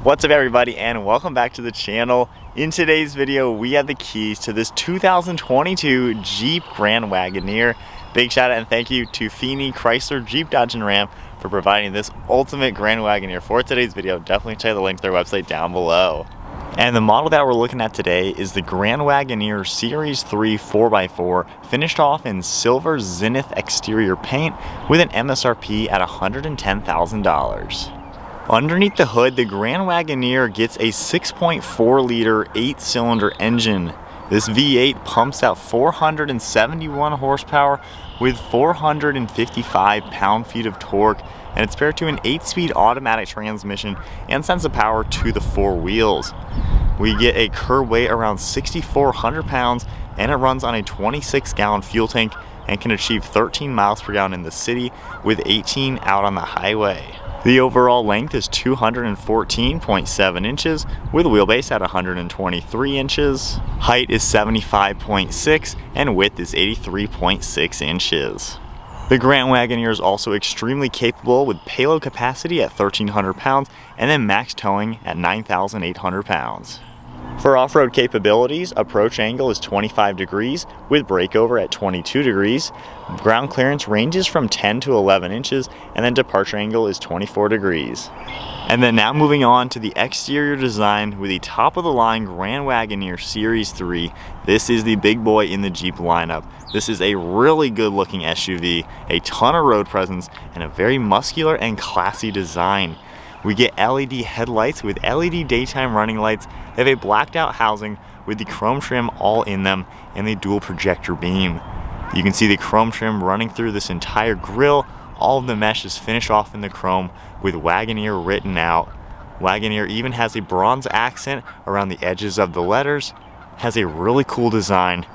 What's up everybody, and welcome back to the channel. In today's video we have the keys to this 2022 Jeep Grand Wagoneer. Big shout out and thank you to Feeney, Chrysler, Jeep, Dodge and Ram for providing this ultimate Grand Wagoneer for today's video. Definitely check the link to their website down below. And the model that we're looking at today is the Grand Wagoneer Series III 4x4, finished off in Silver Zenith exterior paint with an MSRP at $110,000. Underneath the hood, the Grand Wagoneer gets a 6.4 liter 8-cylinder engine. This V8 pumps out 471 horsepower with 455 pound-feet of torque, and it's paired to an 8-speed automatic transmission and sends the power to the four wheels. We get a curb weight around 6,400 pounds, and it runs on a 26-gallon fuel tank and can achieve 13 miles per gallon in the city with 18 out on the highway. The overall length is 214.7 inches with wheelbase at 123 inches. Height is 75.6 and width is 83.6 inches. The Grand Wagoneer is also extremely capable with payload capacity at 1,300 pounds and then max towing at 9,800 pounds. For off-road capabilities, approach angle is 25 degrees with breakover at 22 degrees. Ground clearance ranges from 10 to 11 inches, and then departure angle is 24 degrees. And then now moving on to the exterior design with the top-of-the-line Grand Wagoneer Series 3. This is the big boy in the Jeep lineup. This is a really good-looking SUV, a ton of road presence, and a very muscular and classy design. We get LED headlights with LED daytime running lights. They have a blacked out housing with the chrome trim all in them and the dual projector beam. You can see the chrome trim running through this entire grille. All of the mesh is finished off in the chrome with Wagoneer written out. Wagoneer even has a bronze accent around the edges of the letters. Has a really cool design.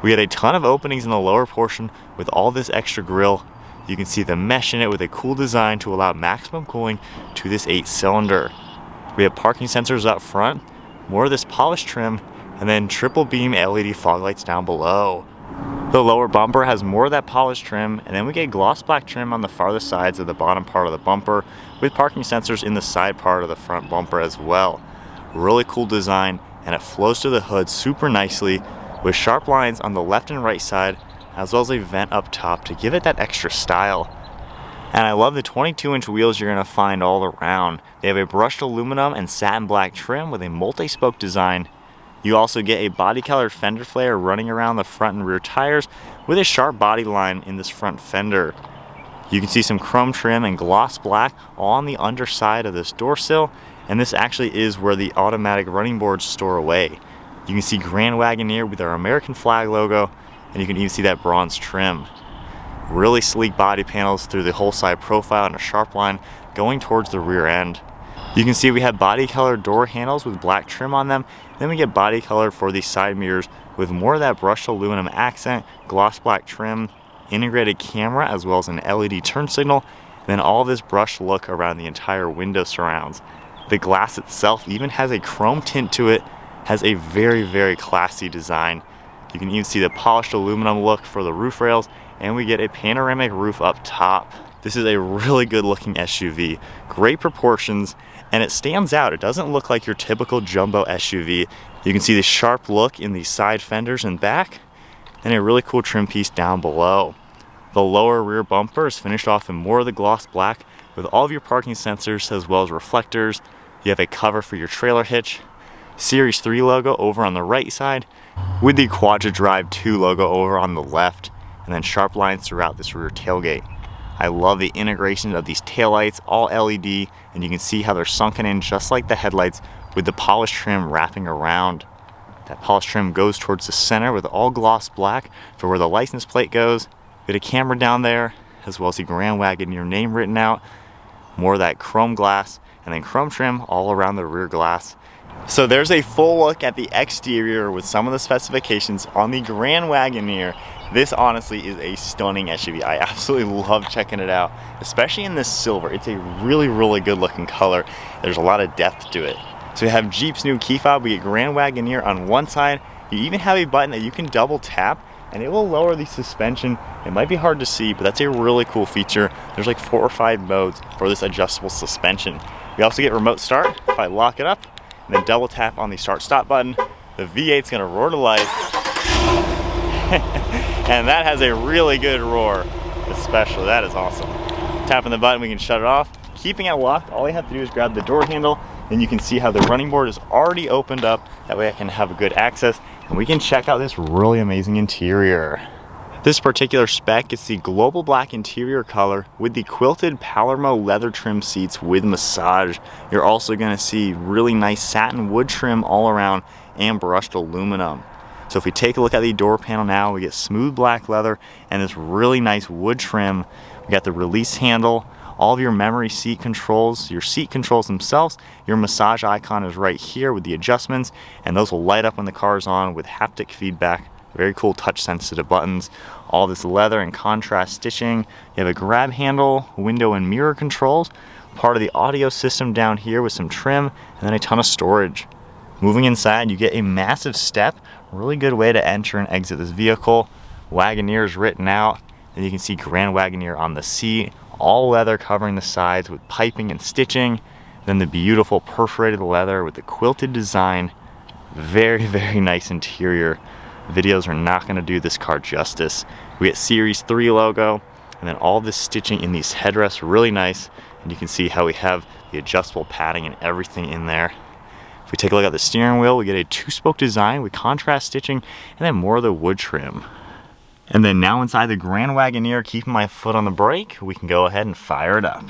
We had a ton of openings in the lower portion with all this extra grille. You can see the mesh in it with a cool design to allow maximum cooling to this 8-cylinder. We have parking sensors up front, more of this polished trim, and then triple beam LED fog lights down below. The lower bumper has more of that polished trim, and then we get gloss black trim on the farthest sides of the bottom part of the bumper with parking sensors in the side part of the front bumper as well. Really cool design, and it flows to the hood super nicely with sharp lines on the left and right side, as well as a vent up top to give it that extra style. And I love the 22-inch wheels you're going to find all around. They have a brushed aluminum and satin black trim with a multi-spoke design. You also get a body-colored fender flare running around the front and rear tires with a sharp body line in this front fender. You can see some chrome trim and gloss black on the underside of this door sill, and this actually is where the automatic running boards store away. You can see Grand Wagoneer with our American flag logo, and you can even see that bronze trim. Really sleek body panels through the whole side profile and a sharp line going towards the rear end. You can see we have body colored door handles with black trim on them. Then we get body color for the side mirrors with more of that brushed aluminum accent, gloss black trim, integrated camera as well as an LED turn signal, and then all of this brushed look around the entire window surrounds. The glass itself even has a chrome tint to it, has a very classy design. You can even see the polished aluminum look for the roof rails, and we get a panoramic roof up top. This is a really good looking SUV, great proportions, and it stands out. It doesn't look like your typical jumbo SUV. You can see the sharp look in the side fenders and back, and a really cool trim piece down below. The lower rear bumper is finished off in more of the gloss black with all of your parking sensors as well as reflectors. You have a cover for your trailer hitch. Series 3 logo over on the right side with the POV Drive 2 logo over on the left, and then sharp lines throughout this rear tailgate. I love the integration of these taillights, all LED, and you can see how they're sunken in just like the headlights with the polished trim wrapping around. That polished trim goes towards the center with all gloss black for where the license plate goes. We had a camera down there, as well as the Grand Wagoneer name written out. More of that chrome glass, and then chrome trim all around the rear glass. So there's a full look at the exterior with some of the specifications on the Grand Wagoneer. This honestly is a stunning SUV. I absolutely love checking it out, especially in this silver. It's a really good looking color. There's a lot of depth to it. So we have Jeep's new key fob. We get Grand Wagoneer on one side. You even have a button that you can double tap and it will lower the suspension. It might be hard to see, but that's a really cool feature. There's like 4 or 5 modes for this adjustable suspension. We also get remote start. If I lock it up and then double tap on the start stop button, the V8's gonna roar to life. And that has a really good roar, especially. That is awesome. Tapping the button, we can shut it off. Keeping it locked, all you have to do is grab the door handle, and you can see how the running board is already opened up. That way I can have a good access, and we can check out this really amazing interior. This particular spec gets the global black interior color with the quilted Palermo leather trim seats with massage. You're also gonna see really nice satin wood trim all around and brushed aluminum. So if we take a look at the door panel now, we get smooth black leather and this really nice wood trim. We got the release handle, all of your memory seat controls, your seat controls themselves. Your massage icon is right here with the adjustments, and those will light up when the car is on with haptic feedback. Very cool touch sensitive buttons. All this leather and contrast stitching. You have a grab handle, window and mirror controls, part of the audio system down here with some trim, and then a ton of storage. Moving inside, you get a massive step. Really good way to enter and exit this vehicle. Wagoneer is written out, and you can see Grand Wagoneer on the seat. All leather covering the sides with piping and stitching. Then the beautiful perforated leather with the quilted design. Very, very nice interior. Videos are not going to do this car justice. We get Series 3 logo, and then all this stitching in these headrests, really nice. And you can see how we have the adjustable padding and everything in there. If we take a look at the steering wheel, we get a 2-spoke design with contrast stitching, and then more of the wood trim. And then now inside the Grand Wagoneer, keeping my foot on the brake, we can go ahead and fire it up.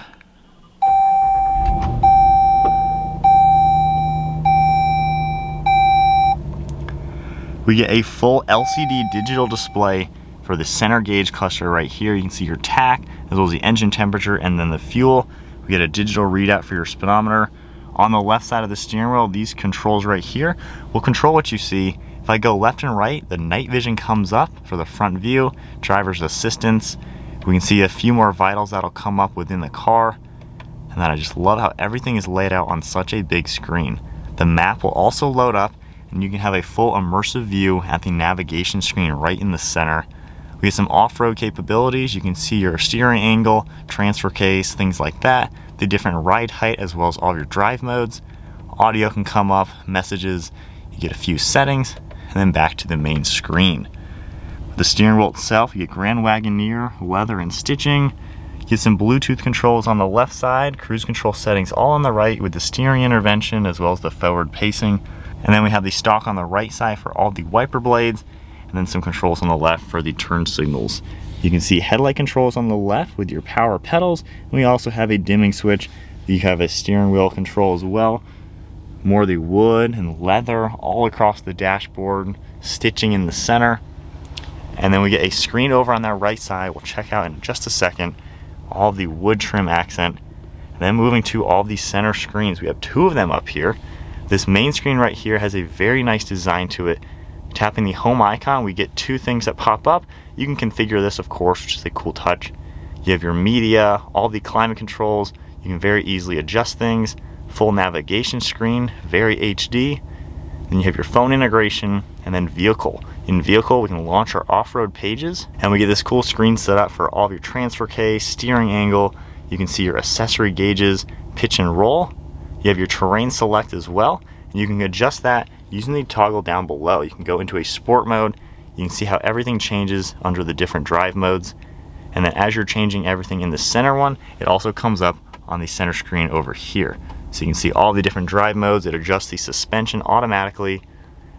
We get a full LCD digital display for the center gauge cluster right here. You can see your tach, as well as the engine temperature and then the fuel. We get a digital readout for your speedometer. On the left side of the steering wheel, these controls right here will control what you see. If I go left and right, the night vision comes up for the front view, driver's assistance. We can see a few more vitals that'll come up within the car. And then I just love how everything is laid out on such a big screen. The map will also load up, and you can have a full immersive view at the navigation screen right in the center. We get some off-road capabilities. You can see your steering angle, transfer case, things like that, the different ride height as well as all of your drive modes. Audio can come up, messages, you get a few settings, and then back to the main screen. The steering wheel itself, you get Grand Wagoneer, leather and stitching. You get some Bluetooth controls on the left side, cruise control settings all on the right with the steering intervention as well as the forward pacing. And then we have the stalk on the right side for all the wiper blades, and then some controls on the left for the turn signals. You can see headlight controls on the left with your power pedals, and we also have a dimming switch. You have a steering wheel control as well. More of the wood and leather all across the dashboard, stitching in the center. And then we get a screen over on that right side. We'll check out in just a second. All of the wood trim accent. And then moving to all these center screens. We have 2 of them up here. This main screen right here has a very nice design to it. Tapping the home icon, we get 2 things that pop up. You can configure this, of course, which is a cool touch. You have your media, all the climate controls. You can very easily adjust things. Full navigation screen, very HD. Then you have your phone integration, and then vehicle. In vehicle, we can launch our off-road pages, and we get this cool screen set up for all of your transfer case, steering angle. You can see your accessory gauges, pitch and roll. You have your terrain select as well, and you can adjust that using the toggle down below. You can go into a sport mode. You can see how everything changes under the different drive modes. And then as you're changing everything in the center one, it also comes up on the center screen over here. So you can see all the different drive modes. It adjusts the suspension automatically.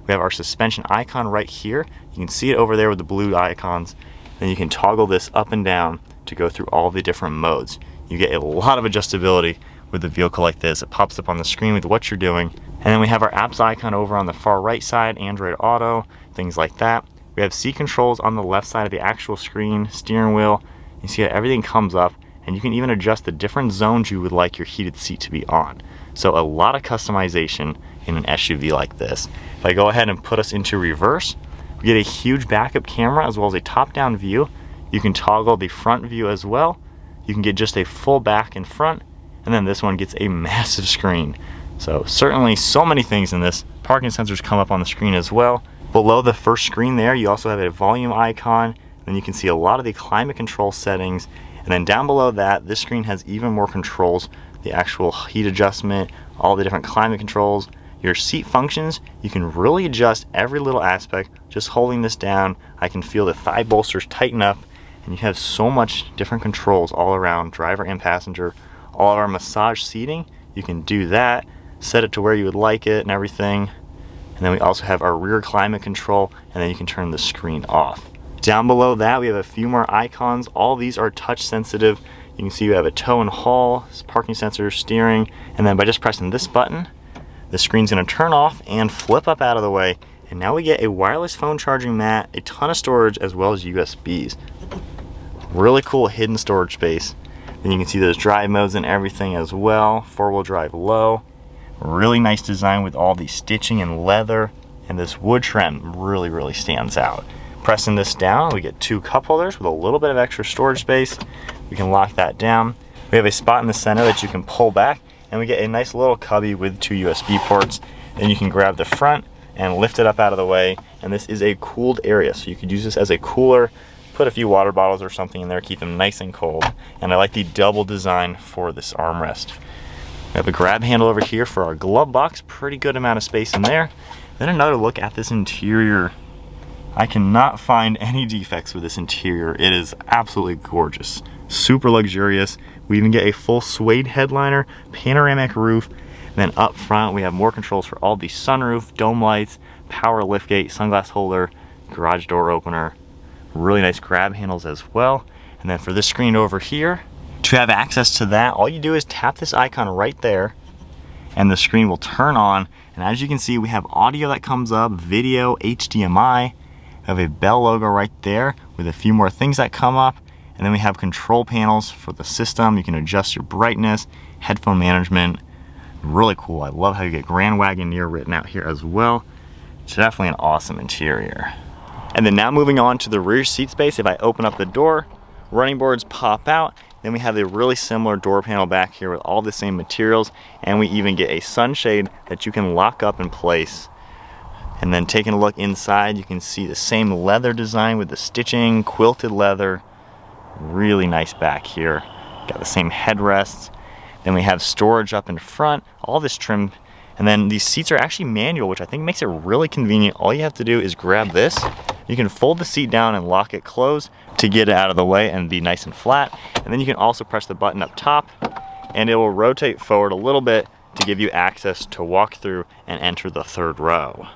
We have our suspension icon right here. You can see it over there with the blue icons. Then you can toggle this up and down to go through all the different modes. You get a lot of adjustability with a vehicle like this. It pops up on the screen with what you're doing. And then we have our apps icon over on the far right side, Android Auto, things like that. We have seat controls on the left side of the actual screen, steering wheel. You see how everything comes up, and you can even adjust the different zones you would like your heated seat to be on. So a lot of customization in an SUV like this. If I go ahead and put us into reverse, we get a huge backup camera as well as a top-down view. You can toggle the front view as well. You can get just a full back and front, and then this one gets a massive screen. So certainly so many things in this. Parking sensors come up on the screen as well. Below the first screen there, you also have a volume icon. Then you can see a lot of the climate control settings. And then down below that, this screen has even more controls, the actual heat adjustment, all the different climate controls, your seat functions. You can really adjust every little aspect. Just holding this down, I can feel the thigh bolsters tighten up, and you have so much different controls all around, driver and passenger. All of our massage seating, you can do that, set it to where you would like it and everything. And then we also have our rear climate control, and then you can turn the screen off. Down below that, we have a few more icons. All these are touch sensitive. You can see you have a tow and haul, parking sensor, steering, and then by just pressing this button, the screen's gonna turn off and flip up out of the way. And now we get a wireless phone charging mat, a ton of storage, as well as USBs. Really cool hidden storage space. Then you can see those drive modes and everything as well. 4-wheel drive low. Really nice design with all the stitching and leather, and this wood trim really stands out. Pressing this down, we get 2 cup holders with a little bit of extra storage space. We can lock that down. We have a spot in the center that you can pull back, and we get a nice little cubby with 2 USB ports. Then you can grab the front and lift it up out of the way, and this is a cooled area, so you could use this as a cooler, put a few water bottles or something in there, keep them nice and cold. And I like the double design for this armrest. We have a grab handle over here for our glove box, pretty good amount of space in there. Then another look at this interior. I cannot find any defects with this interior. It is absolutely gorgeous, super luxurious. We even get a full suede headliner, panoramic roof. And then up front, we have more controls for all the sunroof, dome lights, power liftgate, sunglass holder, garage door opener. Really nice grab handles as well. And then for this screen over here, to have access to that, all you do is tap this icon right there, and the screen will turn on. And as you can see, we have audio that comes up, video, HDMI. We have a Bell logo right there with a few more things that come up. And then we have control panels for the system. You can adjust your brightness, headphone management. Really cool. I love how you get Grand Wagoneer written out here as well. It's definitely an awesome interior. And then now moving on to the rear seat space, if I open up the door, running boards pop out. Then we have a really similar door panel back here with all the same materials, and we even get a sunshade that you can lock up in place. And then taking a look inside, you can see the same leather design with the stitching, quilted leather. Really nice back here. Got the same headrests. Then we have storage up in front, all this trim. And then these seats are actually manual, which I think makes it really convenient. All you have to do is grab this. You can fold the seat down and lock it closed to get it out of the way and be nice and flat. And then you can also press the button up top, and it will rotate forward a little bit to give you access to walk through and enter the 3rd row.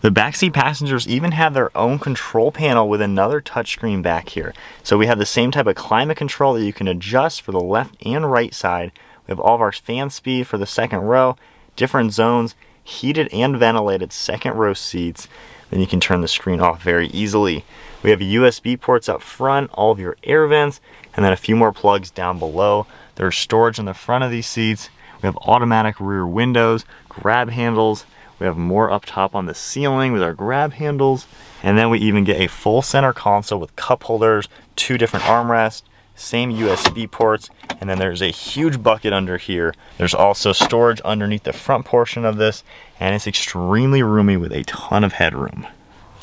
The backseat passengers even have their own control panel with another touchscreen back here. So we have the same type of climate control that you can adjust for the left and right side. We have all of our fan speed for the 2nd row, different zones, heated and ventilated 2nd row seats. Then you can turn the screen off very easily. We have USB ports up front, all of your air vents, and then a few more plugs down below. There's storage in the front of these seats. We have automatic rear windows, grab handles. We have more up top on the ceiling with our grab handles. And then we even get a full center console with cup holders, 2 different armrests, same USB ports, and then there's a huge bucket under here. There's also storage underneath the front portion of this, and it's extremely roomy with a ton of headroom.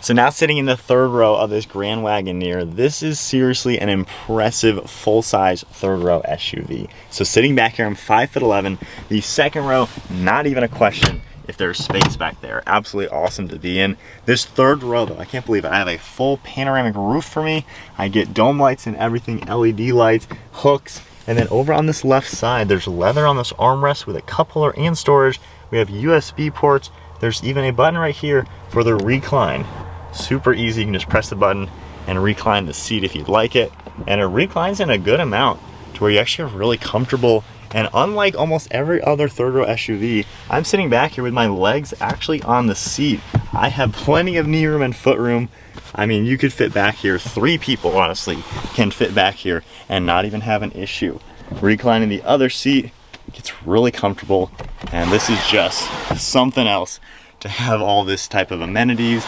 So now sitting in the 3rd row of this Grand Wagoneer, this is seriously an impressive full-size 3rd row SUV. So sitting back here, I'm 5'11". The 2nd row, not even a question if there's space back there. Absolutely awesome to be in. This 3rd row though, I can't believe it. I have a full panoramic roof for me. I get dome lights and everything, LED lights, hooks, and then over on this left side, there's leather on this armrest with a cup holder and storage. We have USB ports. There's even a button right here for the recline. Super easy, you can just press the button and recline the seat if you'd like it. And it reclines in a good amount to where you actually are really comfortable. And unlike almost every other 3rd row SUV, I'm sitting back here with my legs actually on the seat. I have plenty of knee room and foot room. I mean, you could fit back here. 3 people, honestly, can fit back here and not even have an issue. Reclining the other seat gets really comfortable, and this is just something else to have all this type of amenities.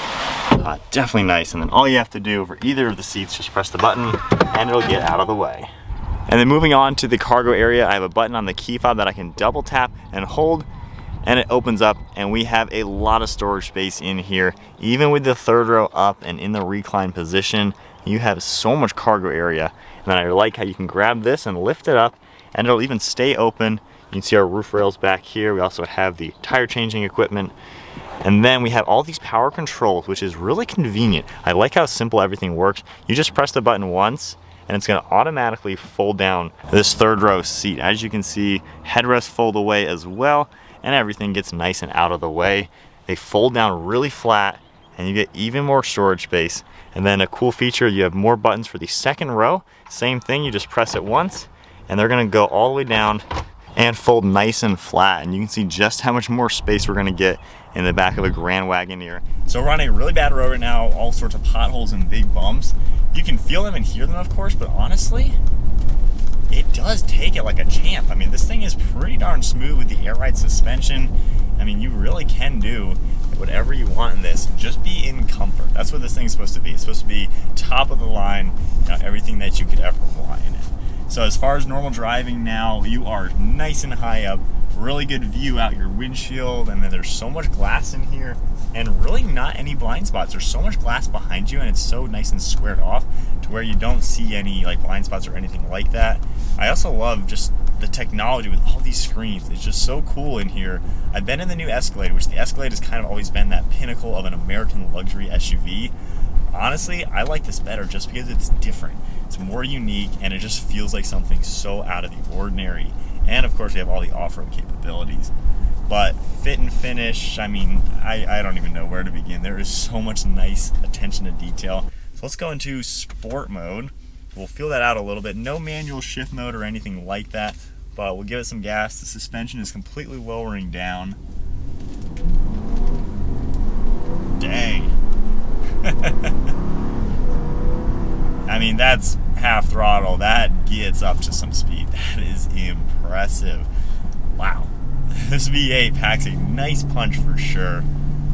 Definitely nice. And then all you have to do for either of the seats, just press the button and it'll get out of the way. And then moving on to the cargo area, I have a button on the key fob that I can double tap and hold. and it opens up, and we have a lot of storage space in here. Even with the third row up and in the recline position, you have so much cargo area. And then I like how you can grab this and lift it up, and it'll even stay open. You can see our roof rails back here. We also have the tire changing equipment. And then we have all these power controls, which is really convenient. I like how simple everything works. You just press the button once, and it's gonna automatically fold down this third row seat. As you can see, headrests fold away as well, and everything gets nice and out of the way. They fold down really flat, and you get even more storage space. And then a cool feature, you have more buttons for the second row. Same thing, you just press it once, and they're gonna go all the way down and fold nice and flat. And you can see just how much more space we're gonna get in the back of a Grand Wagoneer. So we're on a really bad road right now, all sorts of potholes and big bumps. You can feel them and hear them, of course, but honestly, it does take it like a champ. I mean, this thing is pretty darn smooth with the air ride suspension. I mean, you really can do whatever you want in this. Just be in comfort. That's what this thing's supposed to be. It's supposed to be top of the line, you know, everything that you could ever want in it. So as far as normal driving now, you are nice and high up, really good view out your windshield, and then there's so much glass in here, and really not any blind spots. There's so much glass behind you, and it's so nice and squared off to where you don't see any like blind spots or anything like that. I also love just the technology with all these screens. It's just so cool in here. I've been in the new Escalade, which the Escalade has kind of always been that pinnacle of an American luxury SUV. Honestly, I like this better just because it's different. It's more unique, and it just feels like something so out of the ordinary. And of course, we have all the off-road capabilities. But fit and finish, I mean, I don't even know where to begin. There is so much nice attention to detail. So let's go into sport mode. We'll feel that out a little bit. No manual shift mode or anything like that, but we'll give it some gas. The suspension is completely lowering down. Dang. I mean, that's half throttle. That gets up to some speed. That is impressive. Wow. This V8 packs a nice punch for sure.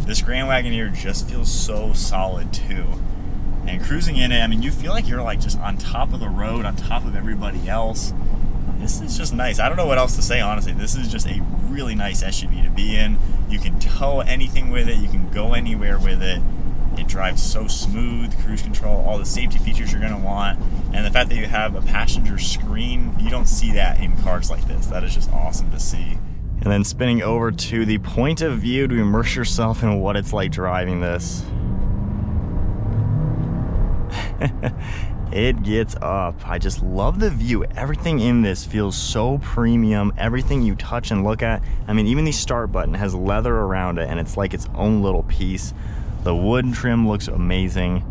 This Grand Wagoneer just feels so solid too. And cruising in it, I mean, you feel like you're like just on top of the road, on top of everybody else. This is just nice. I don't know what else to say, honestly. This is just a really nice SUV to be in. You can tow anything with it. You can go anywhere with it. It drives so smooth, cruise control, all the safety features you're gonna want. And the fact that you have a passenger screen, you don't see that in cars like this. That is just awesome to see. And then spinning over to the point of view to immerse yourself in what it's like driving this. It gets up. I just love the view. Everything in this feels so premium. Everything you touch and look at. I mean, even the start button has leather around it, and it's like its own little piece. The wood trim looks amazing.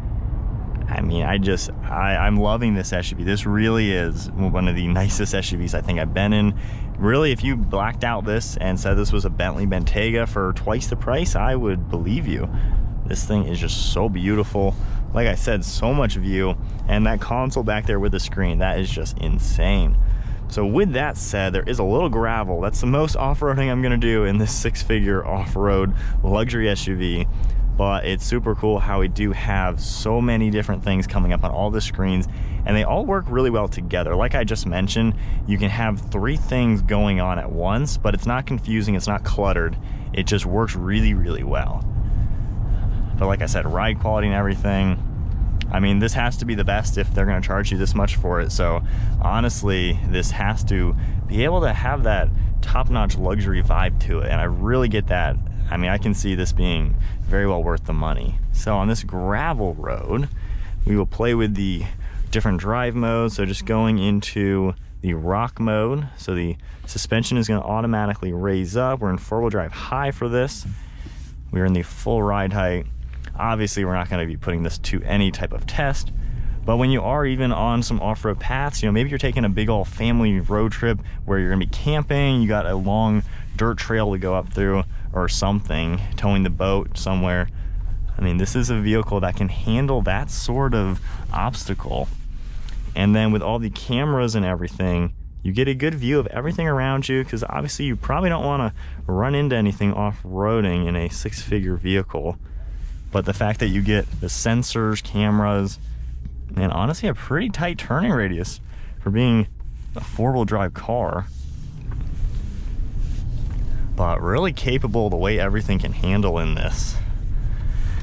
I mean, I'm loving this SUV. This really is one of the nicest SUVs I think I've been in. Really, if you blacked out this and said this was a Bentley Bentayga for twice the price, I would believe you. This thing is just so beautiful. Like I said, so much view, and that console back there with the screen, that is just insane. So with that said, there is a little gravel. That's the most off-roading I'm gonna do in this six-figure off-road luxury SUV. But it's super cool how we do have so many different things coming up on all the screens, and they all work really well together. Like I just mentioned, you can have 3 things going on at once, but it's not confusing, it's not cluttered. It just works really, really well. But like I said, ride quality and everything, I mean, this has to be the best if they're gonna charge you this much for it. So honestly, this has to be able to have that top-notch luxury vibe to it, and I really get that. I mean, I can see this being very well worth the money. So on this gravel road, we will play with the different drive modes. So just going into the rock mode, so the suspension is going to automatically raise up. We're in 4-wheel drive high for this. We're in the full ride height. Obviously, we're not going to be putting this to any type of test, but when you are even on some off-road paths, you know, maybe you're taking a big old family road trip where you're going to be camping, you got a long dirt trail to go up through or something, towing the boat somewhere. I mean, this is a vehicle that can handle that sort of obstacle. And then with all the cameras and everything, you get a good view of everything around you, because obviously you probably don't want to run into anything off-roading in a 6-figure vehicle. But the fact that you get the sensors, cameras, and honestly a pretty tight turning radius for being a 4-wheel drive car. but really capable the way everything can handle in this.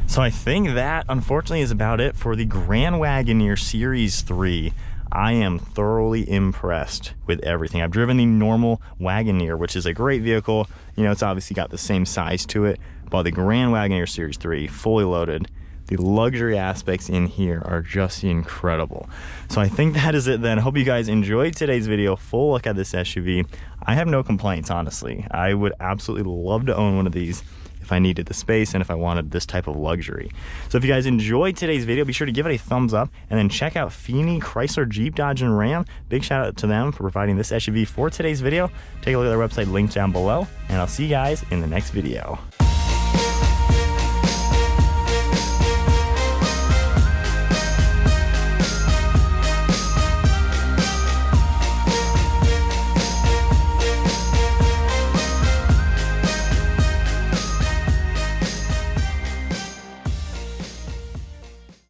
So I think that unfortunately is about it for the Grand Wagoneer Series 3. I am thoroughly impressed with everything. I've driven the normal Wagoneer, which is a great vehicle. You know, it's obviously got the same size to it, but the Grand Wagoneer Series 3, fully loaded, the luxury aspects in here are just incredible. So I think that is it then. Hope you guys enjoyed today's video. Full look at this SUV. I have no complaints, honestly. I would absolutely love to own one of these if I needed the space and if I wanted this type of luxury. So if you guys enjoyed today's video, be sure to give it a thumbs up and then check out Feeney Chrysler Jeep Dodge and Ram. Big shout out to them for providing this SUV for today's video. Take a look at their website linked down below, and I'll see you guys in the next video.